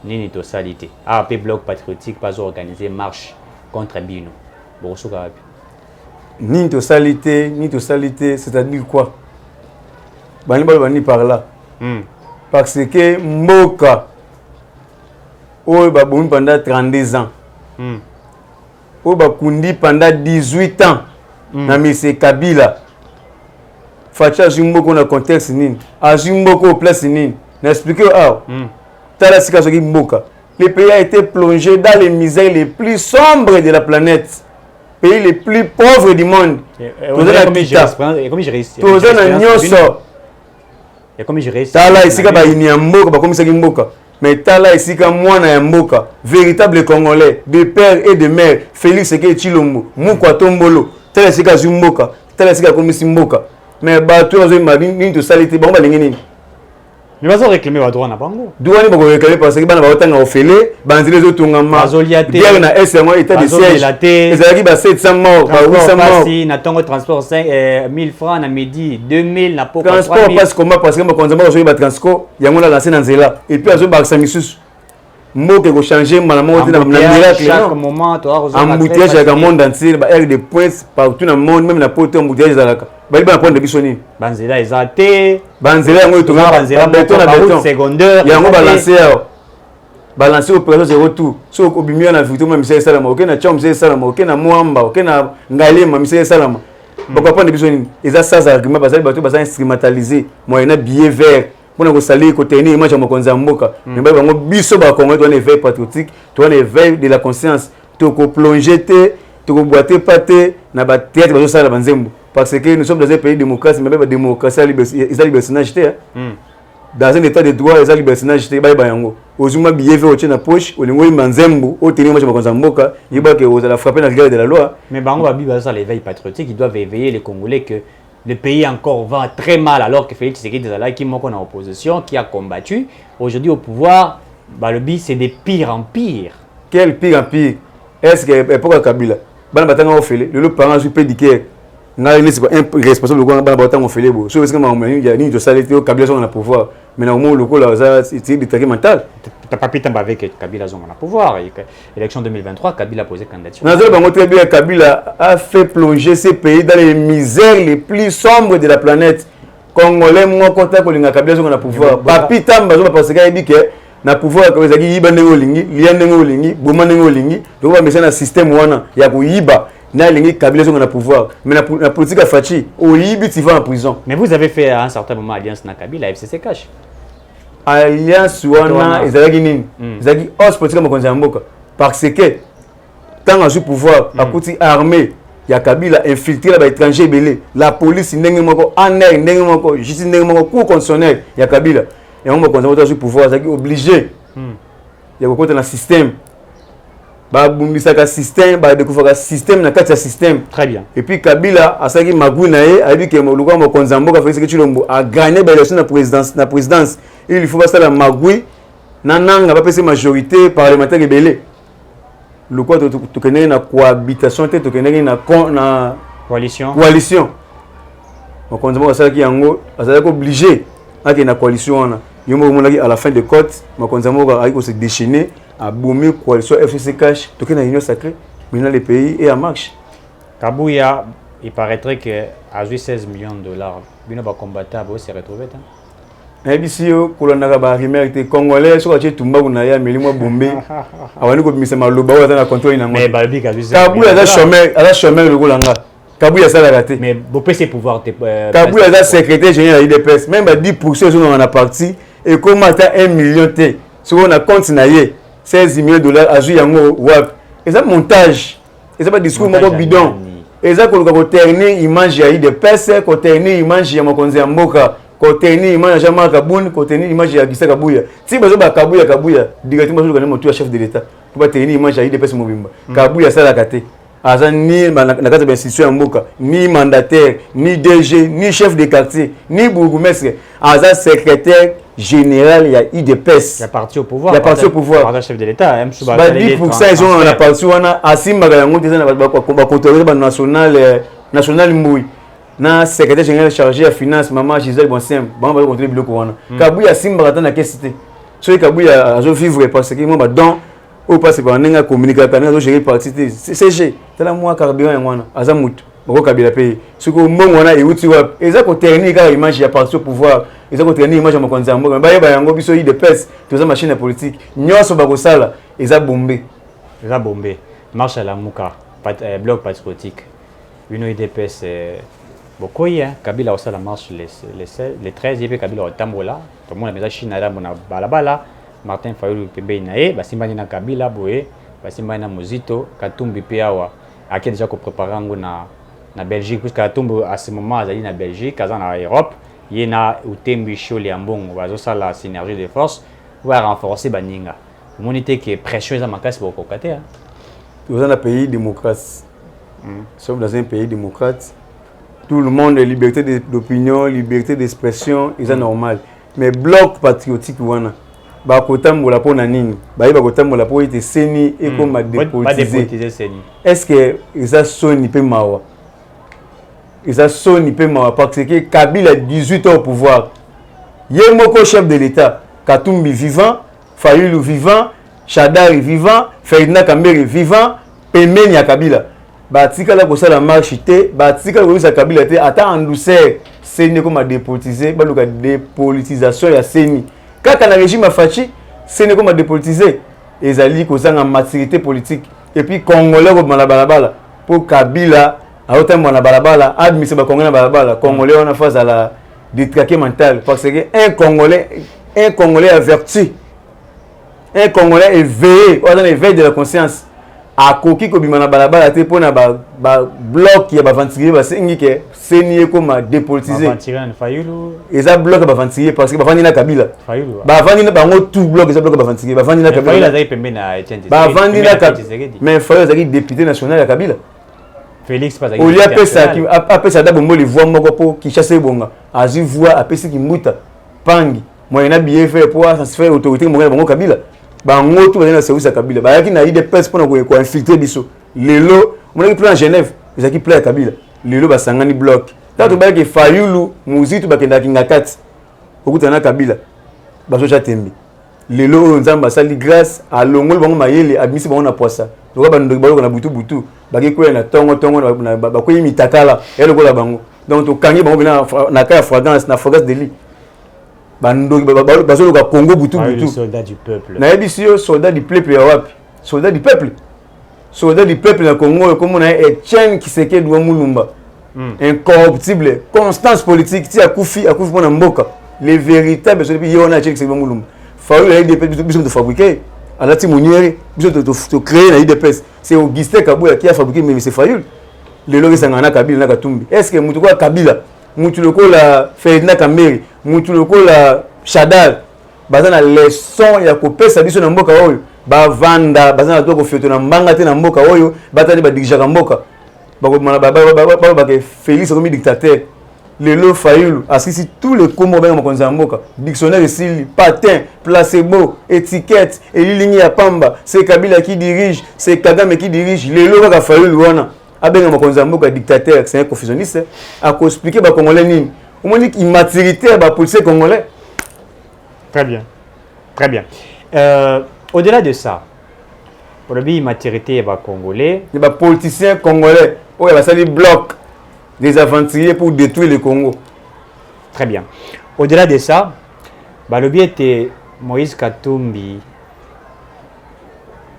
Speaker 1: Nini tosalité. AP bloc patriotique pas organiser marche contre bino. Bosoka wapi?
Speaker 2: Nini tosalité, c'est-à-dire quoi? Bani bani par là. Parce que Mboka, oh, baboumi pendant 32 ans. Oh, bakundi pendant 18 ans. Na Mese Kabila. Facha Ajumboko na contexte nini. Ajumboko place nini. N'explique ah. Tala sika soki Mboka. Le pays a été plongé dans les misères les plus sombres de la planète. Pays les plus pauvres du monde.
Speaker 1: Comme je reste.
Speaker 2: Et comme je
Speaker 1: réussis.
Speaker 2: Tala isika ba inyamboka ba komisaki mboka. mais tala ici comme moi na mboka véritable congolais de père et de mère Félix Tshisekedi Tshilombo Mukwa Tombolo tala ici ka mboka tala ici ka komisi mboka mais bato ozo mabini to salite ba balingi nini.
Speaker 1: Mais vas-y réclamer votre droit na bango.
Speaker 2: Douani bako réclamer parce que bana ba otanga ofele banzile zo tongama. Bien na SMO état de siège. Ezalaki ba 700 morts, ba 800 morts.
Speaker 1: Si na tongo transport 1000 francs na midi, 2000 na poko 3000.
Speaker 2: Transport passe comment parce que ma konzamba ko ba transport yango na lancer na nzela et puis azo ba samisusu. Mboke ko changer malama na miracle
Speaker 1: chaque moment toi
Speaker 2: embouteillage ya monde entier ba air de points partout dans le monde même na poto embouteillage zalaka. Bali ba prendre biso ni.
Speaker 1: Banzela ezate.
Speaker 2: Banzela yango to
Speaker 1: banzela
Speaker 2: béton na béton
Speaker 1: secondaire.
Speaker 2: Yango balancer opération zéro tout. So obimia na victoire misé salama, OK na chom misé salama, OK na mwamba, OK na ngalema misé salama. Pourquoi prendre biso ni? Eza ça argument basali bato basa instrumentaliser moyen na billet vert. Pour ko sali ko tenir image ya mokonza mboka. Mais ba bango biso ba Congo to na éveil patriotique, to na éveil de la conscience. To ko plonger te, to ko boiter paté na ba théâtre bazo sala banzembo. Parce que nous sommes dans un pays démocratique, mais la démocratie, ils ont libertinage. Dans un état de droit, ils ont libertinage. Ozuma billet fait au na poche, au lingo manzembo, au tenir moi je me conzamboka, il va que vous allez frapper la gueule de la loi.
Speaker 1: Mais bango babi ça l'éveil patriotique, ils doivent éveiller les Congolais que le pays encore va très mal alors que Félix Tshisekedi Tshilombo qui est en opposition, qui a combattu, aujourd'hui au pouvoir, bah le but c'est de pire en pire.
Speaker 2: Quel pire en pire? Est-ce que pourquoi Kabila? Bana batanga ofele, le parent je peux dire nga ni c'est pas responsable ko bana batanga ofele bo. So est-ce que mamani ya ni to salite au Kabila son na pouvoir. Mais na mo loko la ça c'est des traits mental.
Speaker 1: T'as pas pu t'embarquer avec Kabila son na pouvoir. Élection 2023, Kabila a posé candidature.
Speaker 2: Nazali bango très bien Kabila a fait plonger ce pays dans les misères les plus sombres de la planète. Congolais mo kota ko linga Kabila son na pouvoir. Papi tamba zo parce que il dit que na pouvoir ko ezaki yiba ndenge olingi, lia ndenge olingi, boma ndenge olingi, donc ba mesa na système wana ya ko yiba. Na lingi Kabila son na pouvoir. Mais la politique a fachi, au yibi tu vas en prison.
Speaker 1: Mais vous avez fait à un certain moment alliance na Kabila FCC cash.
Speaker 2: Alliance wana ezalaki nini? Ezalaki os politique mo konza mboka parce que tant à ce pouvoir a kuti armée ya Kabila infiltré la ba étranger belé, la police ndenge moko ANR ndenge moko justice ndenge moko cour constitutionnelle ya Kabila. Et on va continuer à pouvoir, c'est obligé. Il y a beaucoup dans le système. Bah, un système, bah, découvrir un système, na kati système.
Speaker 1: Très bien.
Speaker 2: Et puis Kabila, à ça qui Magounae, a dit que le gouvernement Konzambo a fait que Tshilombo a gagné l'élection de la présidence. Il faut passer la Magoui, nananga pas passer majorité parlementaire rebelle. Le quoi tu connais na cohabitation, tu connais na
Speaker 1: coalition.
Speaker 2: Coalition. Donc Konzambo a ça qui yango, a ça obligé. Avec la coalition, à la fin de côte, ma se déchaîner, à boomer coalition FCC cash, tout est union sacrée, maintenant le pays est en marche.
Speaker 1: Kabouya, il paraîtrait qu'à 16 millions de dollars, il va combattre, il se retrouver.
Speaker 2: Et puis si vous avez des Congolais, si vous avez Tumba Bounaya, mais moi Bombé, avant que vous ayez Loba, vous avez contrôle. Mais Kabouya a un chemin le Golanga. Kabouya ça l'a raté.
Speaker 1: Mais vous pouvez ses pouvoirs.
Speaker 2: Kabouya est secrétaire général de l'IDPS. Même 10% sont dans la partie. Et comment tu as 1 million T? Si on a compte 16 millions de dollars à jouer en WAP. Et ça montage. Et ça pas discours mon bidon. Et ça qu'on a terminé image à l'IDPS, qu'on terminé image à Mokonzi Mboka, qu'on terminé image à Jean-Marc Kaboun, qu'on terminé image à Gissa Kabouya. Si vous avez Kabouya, directement je connais mon tout chef de l'État. Pour pas terminer image à l'IDPS Mobimba. Kabouya ça l'a raté. Aza ni na kati ya institution ya mboka, ni mandataire, ni DG, ni chef de quartier, ni bourgmestre, aza secrétaire général ya IDPS.
Speaker 1: Il a parti au pouvoir.
Speaker 2: Il a parti au pouvoir.
Speaker 1: Par chef de l'État, même
Speaker 2: bah 10% ils ont la partie wana asimba ga ngo tezana ba contrôler ba national mbui. Na secrétaire général chargé à finance maman Gisèle Bonsem, ba ba contrôler biloko wana. Kabouya asimba ga tana kesité. So Kabouya azo vivre parce que moi ba don ou parce que on a communiqué avec nous gérer parti CG tala moi carburant ngwana azamut bako Kabila paye ce que mbongo wana euti wa eza ko terni ka image ya parti au pouvoir eza ko terni image ya mokonzi mboka ba yeba yango biso IDPS toza machine politique nyonso bako sala eza bombe
Speaker 1: marche à la muka bloc patriotique une IDPS bokoyi Kabila au sala marche les 13 et Kabila au tambola tout le monde a mis Chine là mona balabala Martin Fayulu pembeni nae basimbani na Kabila boye basimbani na Mozito Katumbi pe awa aki déjà ko préparer ngo na Belgique puisque Katumbi à ce moment azali na Belgique aza na Europe yena utembi Choli Ambongo bazo sala synergie de force va renforcer baninga. Monité qui est pression à ma casse pour cocater.
Speaker 2: Nous sommes un pays démocrate. Nous sommes dans un pays démocrate. Tout le monde a liberté d'opinion, liberté d'expression, c'est normal. Mais bloc patriotique, voilà. Bakotambola pour nanini. Bakotambola pour être seni et comme a dépolitisé. Est-ce que ça sonne ni peu mawa? Ça sonne ni peu mawa parce que Kabila a 18 ans au pouvoir. Yemoko chef de l'État, Katumbi vivant, Fayulu vivant, Chadari vivant, Ferdinand Kambere vivant, Pemeni ya Kabila. Batika la kosa la marche té, batika la Kabila té, ata en douceur, seni comme a dépolitisé, baluka dépolitisation ya seni. Quand le régime a fachi, seni comme a dépolitisé, ezali kozanga maturité politique et puis congolais comme la balabala pour Kabila, a autant mon la balabala, admise ba congolais na balabala, congolais on a face à la détraqué mental parce que un congolais averti, un congolais éveillé, on a l'éveil de la conscience. A koki ko bimana balabala te pona ba bloc ya ba ventiler ba sengi ke seni comme dépolitisé ba ventiler na Fayulu et ça bloc ba ventiler parce que ba vandi na Kabila Fayulu ba vandi na bango tout bloc ça bloc ba ventiler ba vandi na Kabila Fayulu azaki pembe na Etienne ba vandi na Kabila mais Fayulu azaki député national ya Kabila Félix pas azaki Olia pesa ki apesa da bombo les voix moko po ki chasse bonga azi voix apesi ki muta pangi moyena bien fait pour ça se fait autorité mo bango Kabila bango tout na service à Kabila ba yaki na ide pes pour ko infiltrer biso lelo mon équipe en Genève les équipes plein à Kabila lelo ba sangani bloc tato ba ke Fayulu muzitu ba kenda kinga kati okuta na Kabila ba soja tembi lelo nzamba sali grâce à longol bango mayele admisi bango na poisa loka ba ndoki ba na butu ba ke ko na tongo ba ko yimi takala elo ko la bango donc to kangi bango na ka fragrance na fragrance de lit Bando bazoloka Congo butu.
Speaker 1: Soldat du peuple.
Speaker 2: Na ebisio soldat du peuple ya wapi? Soldat du peuple. Soldat du peuple na Congo comme on a Etienne Tshisekedi wa Mulumba. Incorruptible, constance politique ti akufi pona mboka. Les véritables soldat bi yona Etienne Tshisekedi wa Mulumba. Faulu la IDP biso de fabriquer. Alati Muniere biso de créer la IDP. C'est Augustin Kabila qui a fabriqué mais c'est Fayulu. Le logo sangana Kabila na Katumbi. Est-ce que mutu kwa Kabila mutu lokola Ferdinand Kambere mutu lokola Chadal bazana leçon ya kopesa biso na mboka oyo bavanda bazana to kofioto na mbanga te na mboka oyo batali ba dirija mboka bako mala ba ke Félix comme dictateur lelo Fayulu asisi tous les kombo ba makonza ya mboka dictionnaire ici patin placebo étiquette elilingi ya pamba c'est Kabila qui dirige c'est Kagame qui dirige lelo ka Fayulu wana abenga makonza mboka dictateur c'est un confusionniste a ko expliquer ba congolais nini au moins immaturité ba policier congolais.
Speaker 1: Très bien. Très bien. Au-delà de ça, pour le immaturité ba congolais,
Speaker 2: il y a politiciens congolais où il va salir bloc des aventuriers pour détruire le Congo.
Speaker 1: Très bien. Au-delà de ça, ba le était Moïse Katumbi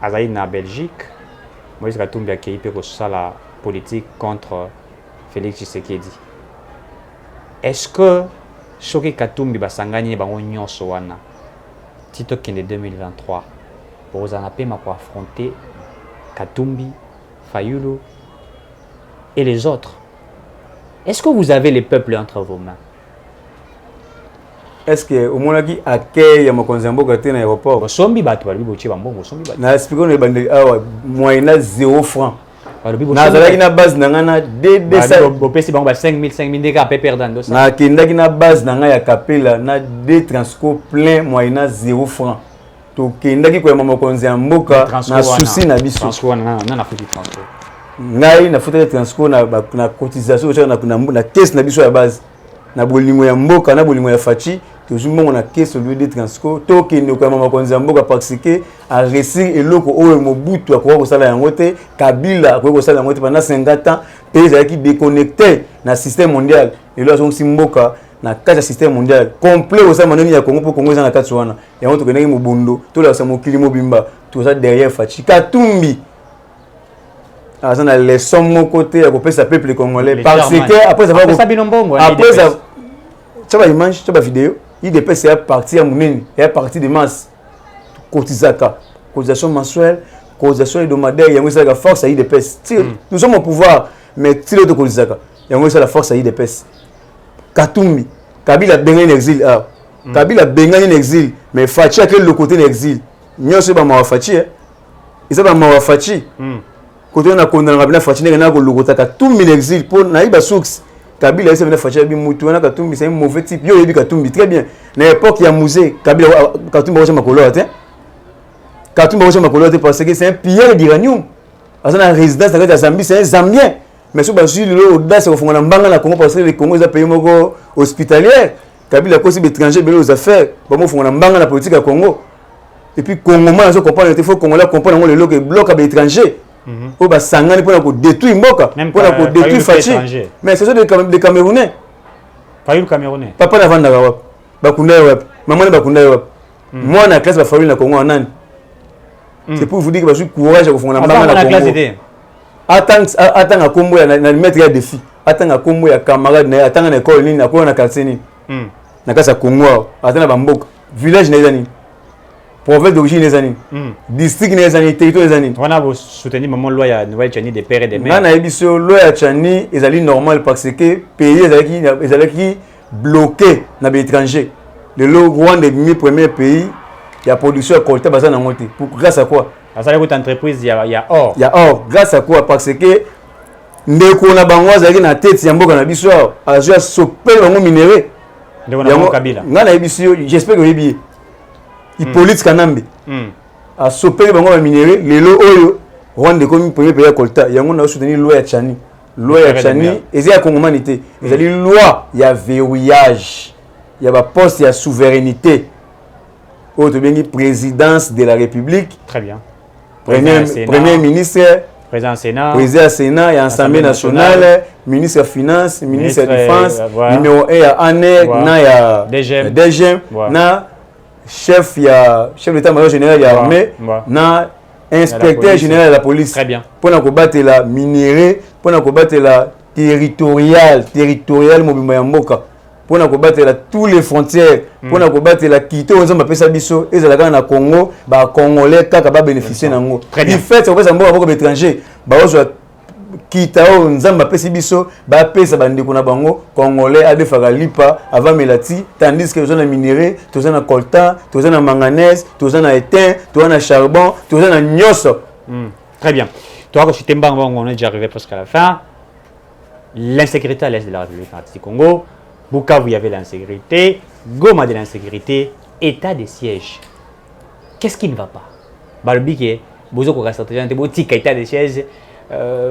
Speaker 1: azali na Belgique. Moïse Katumbi a créé pour la politique contre Félix Tshisekedi. Est-ce que Shoki Katumbi basangani bango nyonso wana Tito Kende 2023 pour vous en affronter Katumbi, Fayulu et les autres? Est-ce que vous avez les peuples entre vos mains?
Speaker 2: Est-ce que au moins qui accueille ya makonzambo côté na aéroport
Speaker 1: sombi bato bali bochi bambongo sombi bato
Speaker 2: na expliquer on bande awa moyena 0 franc na zalaki na base na ngana DD
Speaker 1: bopesi bango ba 5000 deka pe perdant ça
Speaker 2: na kindaki na base na nga ya Kapela na D transco plein moyena 0 franc to kindaki ko makonzi ya mboka na souci na biso
Speaker 1: transco na futi transco
Speaker 2: ngai na futi transco na cotisation na caisse na biso ya base na bolingo ya mboka na bolingo ya fachi toujours na caisse au lieu de transco to kende ko makonzi ya mboka parce que a réussir eloko oyo Mobutu akwa ko sala yango te Kabila akwa ko sala yango te pendant 50 ans pays qui déconnecté na système mondial et là son mboka na kati système mondial complet au sama nani ya Congo pour Congo na kati wana yango to kenaki mobondo to la samo kilimo bimba tout ça derrière fachi Katumbi azana les sommes côté à kopesa peuple congolais parce que après ça va
Speaker 1: ça binombongo
Speaker 2: après ça tu vas image tu vas vidéo il dépasse à partir à munini et à partir de masse cotisation mensuelle cotisation hebdomadaire yango ça la force à il dépasse nous sommes au pouvoir mais si l'autre cotisaka yango ça la force à il dépasse Katumbi Kabila benga en exil Kabila bengani en exil mais Fachi a quel le côté en exil nyonso ba mawa Fachi ils ba mawa Fachi côté on a condamné Kabila Fachi na ko lokota ka tout min exil pour na iba source Kabila ese na Fachi bi mutu na Katumbi c'est un mauvais type yo yebi Katumbi très bien na époque ya musée Kabila Katumbi wa makolo ate Katumbi wa makolo ate parce que c'est un pilleur d'uranium asana résidence dans la Zambie c'est un Zambien mais si basi le audace au fond na mbanga na Congo parce que le Congo est un pays moko hospitalier Kabila kosi étranger belo aux affaires ba mo fond na mbanga na politique ya Congo et puis Congo ma so comprendre il faut Congolais comprendre le bloc bloc à étranger o ba sangani pour ko détruire mboka pour ko détruire Fachi mais c'est ça de Camerounais
Speaker 1: Fayulu Camerounais
Speaker 2: papa na vanda wa ba kunda wa maman na ba kunda wa moi na classe ba Fayulu na Congo en c'est pour vous dire que ba suis courage à fond na mbanga na Congo attends à combo na mettre ya défi attends à combo ya camarade na attends na école ni na ko na kalseni na kasa Congo attends na bamboka village na ezani province d'origine ezani district na ezani territoire ezani
Speaker 1: on a soutenu maman loi ya Noël Tchani des pères et des mères
Speaker 2: na ebiso loi ya Tchani ezali normal parce que pays ezalaki bloqué na l'étranger le Rwanda est le premier pays il y a production de colta bazana monté pour grâce à quoi
Speaker 1: ça veut dire entreprise il y a or
Speaker 2: grâce à quoi parce que ndeko na bango azali na tête ya mboka na biso azwa sopel bango minéré
Speaker 1: ndeko Kabila
Speaker 2: ngana ebiso j'espère que yebi Hippolyte Kanambe a sopel bango minéré lelo oyo Rwanda comme premier pays ya colta yango na soutenir loi ya Tchani ezali ya congomanité ezali loi ya verrouillage ya ba poste ya souveraineté autre bien présidence de la République
Speaker 1: très bien
Speaker 2: premier ministre
Speaker 1: président
Speaker 2: Sénat et Assemblée nationale ministre des finances ministre de la défense numéro 1 ya ANER na ya DGM na chef d'état-major général ya armée na inspecteur général de la police
Speaker 1: très bien
Speaker 2: pour na combattre la minéré pour na combattre la territorial mobimba ya mboka pour na combattre tous les frontières pour na combattre la quito on zamba pesa biso ezalaka na Congo ba congolais kaka ba bénéficier nango il fait ça pesa mboka moko étranger ba ozo kitao nzamba pesa biso ba pesa bandeko na bango congolais adefaka lipa avant melati tandis que zona minéré tozana coltan tozana manganèse tozana étain tozana charbon tozana nyoso
Speaker 1: très bien toi quand tu on est déjà arrivé presque à la fin l'insécurité à l'est de la République du Congo Bukavu, il y avait l'insécurité. Goma de l'insécurité. État de siège. Qu'est-ce qui ne va pas? Balbike, bozo ko stratégie, botika état de siège.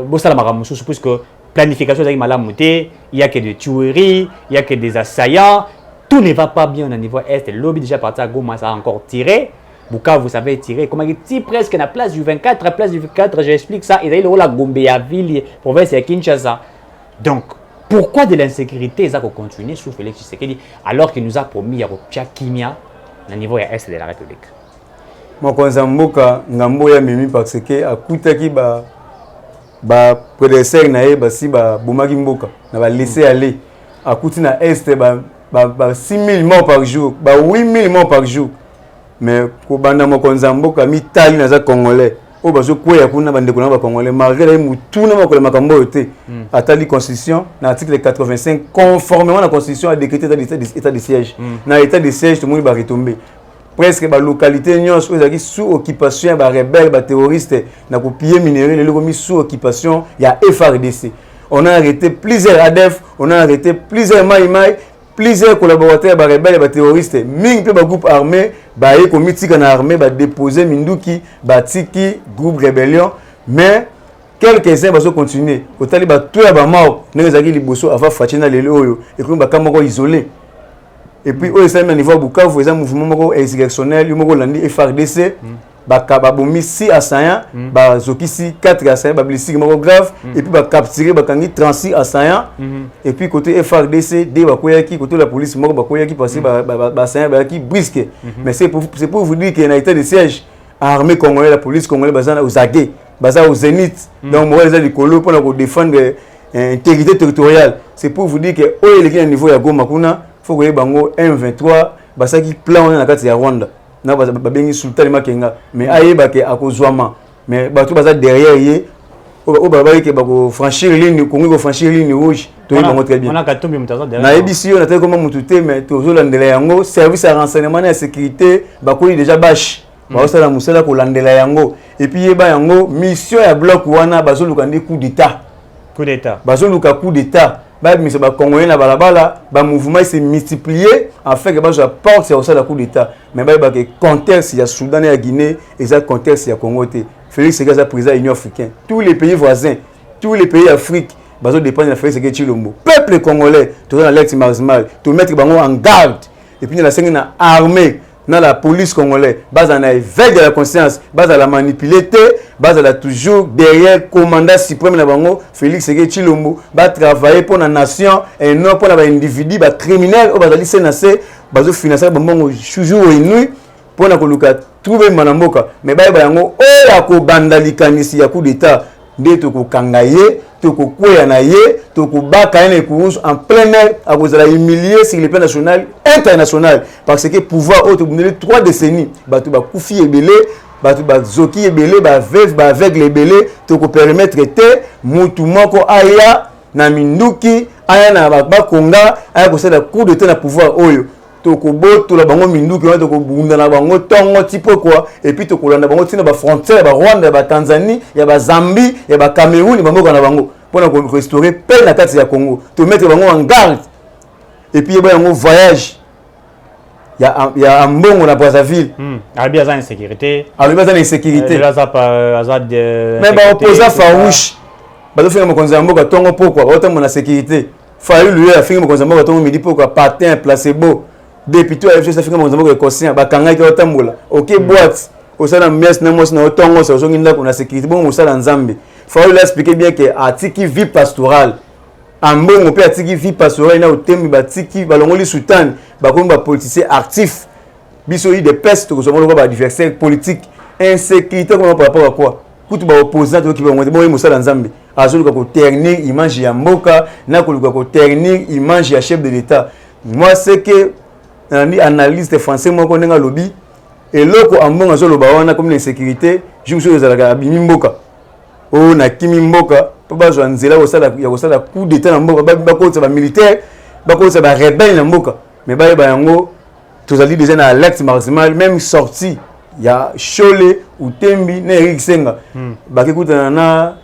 Speaker 1: Bossa la maramusu, suppose que planification avec malamuté, il y a que des tueries, il y a que des assaillants. Tout ne va pas bien au niveau est. Le lobby déjà parti à Goma, ça a encore tiré. Bukavu, vous savez tirer. Comment il tire presque à la place du 24, à la place du 24, j'explique ça. Il y a eu la Gombe à ville, province de Kinshasa. Donc, pourquoi de l'insécurité ça continue sous Félix Tshisekedi alors qu'il nous a promis ya kimia au niveau est de la République?
Speaker 2: Mokonza mboka ngambo ya mimi parce que akutaki ba prédécesseur na ye basi ba bomaki mboka na ba laisser aller akuti na est ba 6000 morts par jour ba 8000 morts par jour mais ko banda mokonza mboka mitali na za congolais o bazo kwea kuna bandeko na ba congolais malgré mutuna makola makambo yote atali constitution na article 85 conformément à la constitution a décrété état de siège na état de siège tout le monde va retomber presque ba localité nyos ezaki sous occupation ba rebelle ba terroriste na ko piller minéré le komi sous occupation ya FRDC on a arrêté plusieurs ADF on a arrêté plusieurs maïmaï plusieurs collaborateurs ba rebelles ba terroristes ming pe ba groupe armé ba e komitika na armée ba déposer minduki ba tiki groupe rébellion mais quelques-uns ba so continuer otali ba tout ya ba mort nezaki liboso ava fatina lelo oyo et comme ba kamoko isolé et puis au sein niveau Bukavu ils un mouvement moko insurrectionnel moko landi FRDC ba bomi 6 assaillants ba zokisi 4 assaillants ba blessés moko grave et puis ba capturer ba kangi 36 assaillants et puis côté FRDC de ba koyaki côté la police moko ba koyaki passer ba assaillants ba ki brisque mais c'est pour vous dire qu'il y a un état de siège armée congolaise la police congolaise bazana aux aguets baza au zénith donc moi les likolo pour défendre intégrité territoriale c'est pour vous dire que au le niveau ya Goma kuna faut que bango M23 basaki plan na kati ya Rwanda na babengi sultan makenga mais ayeba ke akozwama mais bato baza derrière ye o babaki ke bako franchir ligne Congo ko franchir ligne rouge toyebi très bien
Speaker 1: on a katumbi mutaza derrière
Speaker 2: na ebisi yo na tele comment mututé mais tozolandela yango service ya renseignement et sécurité bakoli déjà bash baosala musala kolandela yango et puis yeba yango mission ya bloc wana bazoluka ndi coup d'état bazoluka coup d'état mais ba congolais na balabala ba mouvement s'est multiplié afin que bazo porte sur ça la coup d'état mais ba que contexte ya Soudan et ya Guinée et ça contexte ya Congo té Félix Ségaza président Union africaine tous les pays voisins tous les pays d'Afrique bazo dépendre de Félix Ségaza Chilombo peuple congolais tout dans l'acte martial tout mettre bango en garde et puis la scène na armée dans la police congolaise base en éveil de la conscience base à la manipuler base à la toujours derrière commandant suprême na bango Félix Ségaza Chilombo va travailler pour la nation et non pour les individus ba criminels au bazali senacé bazo financer bango toujours inouï pour na koluka trouver manamboka mais ba yango o ya ko bandalikanisi ya coup d'état nde to ko kangaye to ko kwea na ye to ko baka ene course en plein air à cause de la humilier sur le plan national international parce que pouvoir autre 3 décennies batu ba kufi ebele batu ba zoki ebele ba veuve ba aveugle ebele to ko permettre te mutu moko aya na minduki aya na ba konga aya ko sala coup de temps na pouvoir oyo to ko boto la bango minduki to ko bunda na bango tongo tipo quoi et puis to ko landa bango tina ba frontière ba Rwanda ba Tanzanie ya ba Zambie ya ba Cameroun bango na bango pour na restaurer paix na kati ya Congo to mettre bango en garde et puis ba yango voyage ya ambongo na Brazzaville
Speaker 1: abi azana sécurité
Speaker 2: là
Speaker 1: ça pas azad
Speaker 2: mais ba opposant farouche ba do faire mo konza mboka tongo pourquoi autant mon sécurité fallu lui a fait mo konza mboka tongo midi pourquoi patin placebo député à FCC mo konza mboka conscient ba kanga ki otambola OK boîte au sana mes na mos na otongo so so nginda kuna sécurité bon musala nzambe fallu lui expliquer bien que atiki vie pastorale ambongo pe atiki vie pastorale na otembi batiki balongoli sultan bakomba politicien actif biso yi de peste ko so mo ba adversaire politique insécurité comme par rapport à quoi kutu ba opposant to ki ba ngwe bo musala nzambe azoluka ko ternir image ya mboka na koluka ko ternir image ya chef de l'état moi c'est que ni analyste français moko nenga lobby eloko ambongo azoloba wana comme l'insécurité juso ezalaka abimi mboka o na kimi mboka po bazwa nzela ya kosala coup d'état na mboka bakotsa ba militaire bakotsa ba rebelle na mboka mais ba yango tozali déjà na alerte maximale même sorti ya Chole ou Tembi na Eric Senga bakekutana na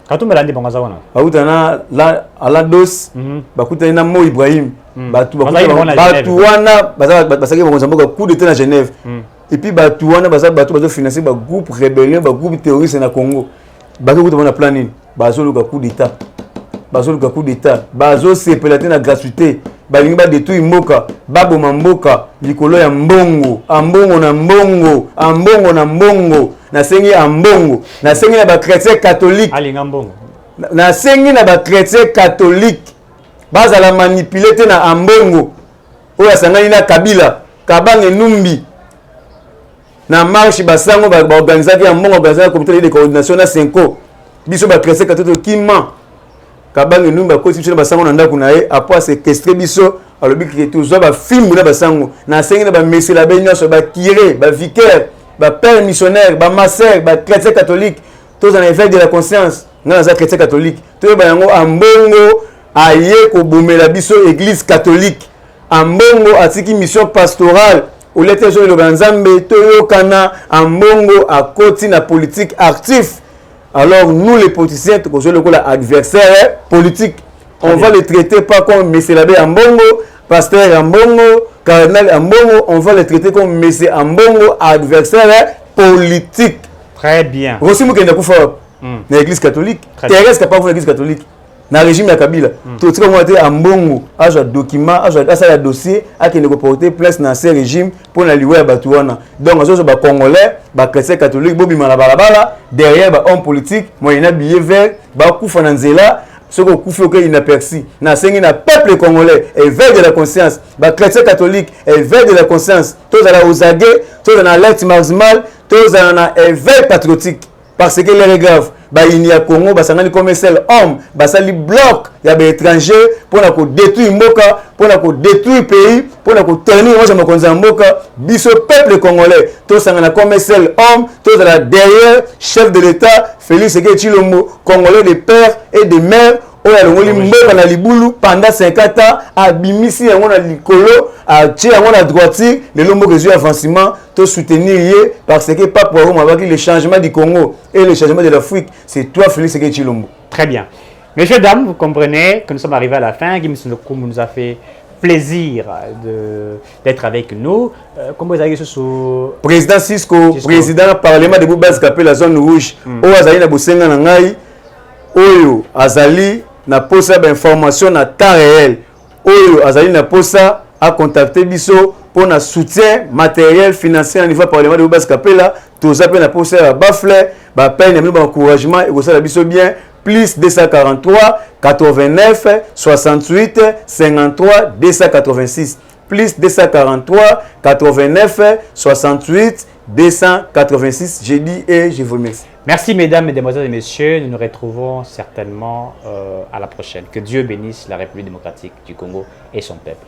Speaker 1: katumela ndi bangaza wana
Speaker 2: bakutana la Alados bakutana na Mo Ibrahim batu wana basaki bakonza mboka coup d'état na Genève et puis batu wana bazo financer ba groupe rébellion ba groupe terroriste na Congo bakekutana na plan nini bazoluka coup d'état bazo sepelate na gratuité balingi ba détruire mboka baboma mboka likolo ya mbongo ambongo na mbongo nasengi ambongo nasengi na ba chrétien catholique
Speaker 1: alinga mbongo
Speaker 2: nasengi na ba chrétien catholique bazala manipuler te na ambongo oyo asangani na Kabila Kabange Numbi na marche basango ba organisation ya mbongo organisation comité de coordination na 5 biso ba chrétien catholique kima Kabange Numba ko tishona basango na ndako na ye après séquestrer biso alobi ki tuzo ba film na basango na sengi na ba message la benyo ba curé ba vicaire ba père missionnaire ba master ba chrétien catholique tous en éveil de la conscience na za chrétien catholique to ba yango ambongo aye ko bomela biso église catholique ambongo atiki mission pastorale au lete zo le banzambe to yokana ambongo akoti na politique actif. Alors nous les politiciens, adversaires politiques, on va les traiter pas comme Monsieur l'abbé Ambongo, pasteur Ambongo, cardinal Ambongo, on va les traiter comme Monsieur Ambongo, adversaire politique.
Speaker 1: Très bien.
Speaker 2: Aussi moi qui n'ai pas fait l'église catholique, Thérèse qui n'a pas fait l'église catholique, dans le régime de Kabila, tout ce qu'on a été Ambongo, à un document, à un dossier, à qui ne peut porter place dans ce régime pour la liouer à Batouana. Donc, on a Congolais, les chrétiens catholiques, Bobi Malabalabala, derrière les hommes politiques, moyennant billet vert, Bakouf Nanzela, ce qu'on couffe auquel inaperçu. Dans ce peuple congolais, éveil de la conscience, les chrétiens catholiques, éveil de la conscience, tous à la Ozagé, tous à l'alerte maximale, tous à l'éveil patriotique. Parce que les grave. Il y a Congo, basangani comme seul homme, basali bloc, il y a des étrangers pour détruire Mboka, pour détruire pays, pour tenir moi je me connais Mboka, biso peuple congolais, tous sangana comme seul homme, tous à la derrière chef de l'État, Félix Ségaza Tshilombo, congolais de père et de mère, oyo alongoli mboka na libulu pendant 50 ans abimisi yango na likolo atie yango na droiture lelo mboka ezwi avancement to soutenir ye parce que Pape Rome abaki le changement du Congo et le changement de l'Afrique c'est toi Félix Tshisekedi Tshilombo.
Speaker 1: Très bien. Messieurs, dames, vous comprenez que nous sommes arrivés à la fin. Guy Nkoumou nous a fait plaisir d'être avec nous. Comment vous avez dit sur
Speaker 2: président Cisco, président du Parlement de Boubaz Kapé la zone rouge. Oyo azali na bosenga na ngai. Oyo azali na posa ba information na temps réel. Oyo azali na posa à contacter biso pour un soutien matériel financier au niveau du Parlement de Boubaz Kapé là. Tout ça peut na posa ba bafle, ba peine, ba encouragement et ça la biso bien. Plus 243 89 68 53 286 plus 243 89 68 286. Je dis et je vous remercie.
Speaker 1: Merci mesdames, mesdemoiselles et messieurs. Nous nous retrouvons certainement à la prochaine. Que Dieu bénisse la République démocratique du Congo et son peuple.